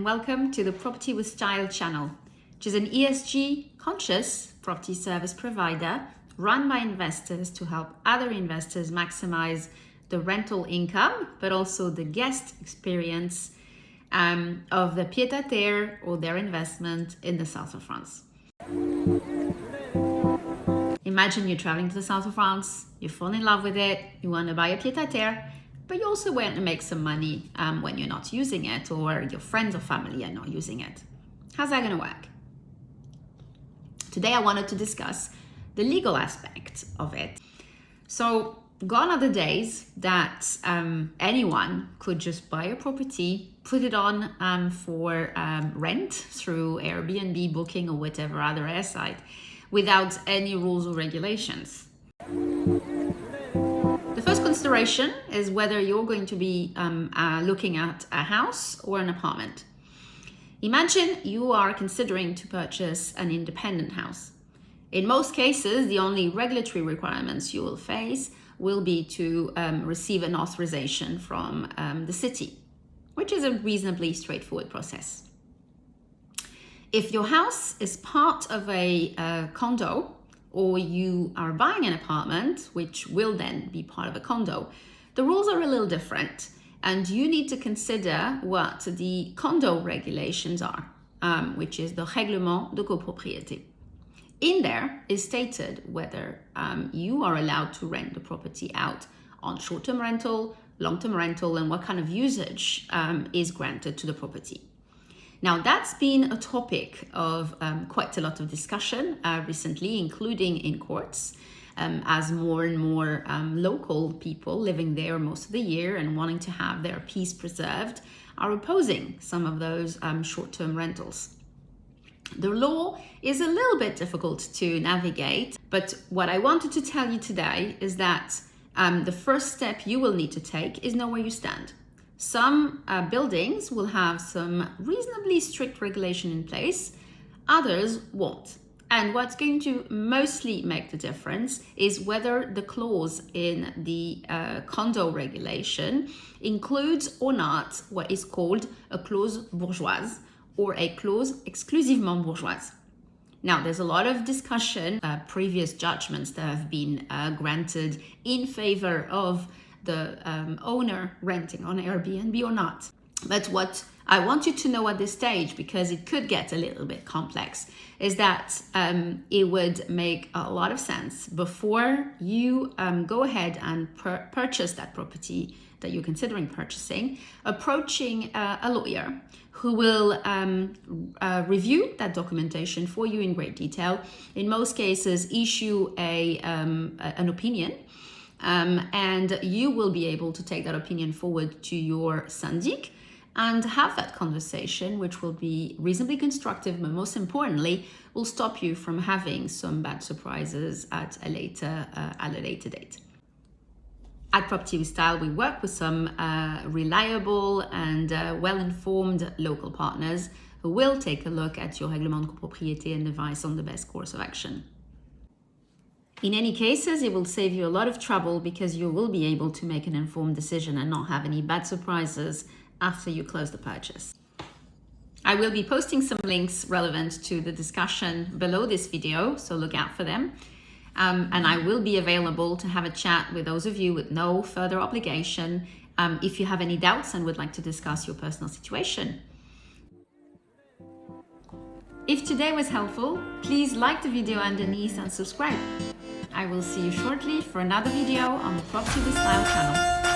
and welcome to the Property with Style channel, which is an ESG conscious property service provider run by investors to help other investors maximize the rental income, but also the guest experience of the pied-à-terre or their investment in the south of France. Imagine you're traveling to the south of France, you fall in love with it, you want to buy a pied-à-terre, but you also want to make some money when you're not using it, or your friends or family are not using it. How's that going to work? Today I wanted to discuss the legal aspect of it. So gone are the days that anyone could just buy a property, put it on for rent through Airbnb Booking or whatever other air site without any rules or regulations. The first consideration is whether you're going to be looking at a house or an apartment. Imagine you are considering to purchase an independent house. In most cases, the only regulatory requirements you will face will be to receive an authorization from the city, which is a reasonably straightforward process. If your house is part of a condo, or you are buying an apartment, which will then be part of a condo, the rules are a little different, and you need to consider what the condo regulations are, which is the Règlement de copropriété. In there is stated whether you are allowed to rent the property out on short-term rental, long-term rental, and what kind of usage is granted to the property. Now, that's been a topic of quite a lot of discussion recently, including in courts, as more and more local people living there most of the year and wanting to have their peace preserved are opposing some of those short-term rentals. The law is a little bit difficult to navigate, but what I wanted to tell you today is that the first step you will need to take is know where you stand. Some buildings will have some reasonably strict regulation in place, others won't. And what's going to mostly make the difference is whether the clause in the condo regulation includes or not what is called a clause bourgeoise or a clause exclusivement bourgeoise. Now, there's a lot of discussion, previous judgments that have been granted in favor of the owner renting on Airbnb or not. But what I want you to know at this stage, because it could get a little bit complex, is that it would make a lot of sense before you go ahead and purchase that property that you're considering purchasing, approaching a lawyer who will review that documentation for you in great detail. In most cases, issue an opinion. And you will be able to take that opinion forward to your syndic and have that conversation, which will be reasonably constructive, but most importantly, will stop you from having some bad surprises at a later date. At Property with Style, we work with some reliable and well-informed local partners who will take a look at your Règlement de copropriété and advise on the best course of action. In any cases, it will save you a lot of trouble because you will be able to make an informed decision and not have any bad surprises after you close the purchase. I will be posting some links relevant to the discussion below this video, so look out for them. And I will be available to have a chat with those of you with no further obligation if you have any doubts and would like to discuss your personal situation. If today was helpful, please like the video underneath and subscribe. I will see you shortly for another video on the Property with Style channel.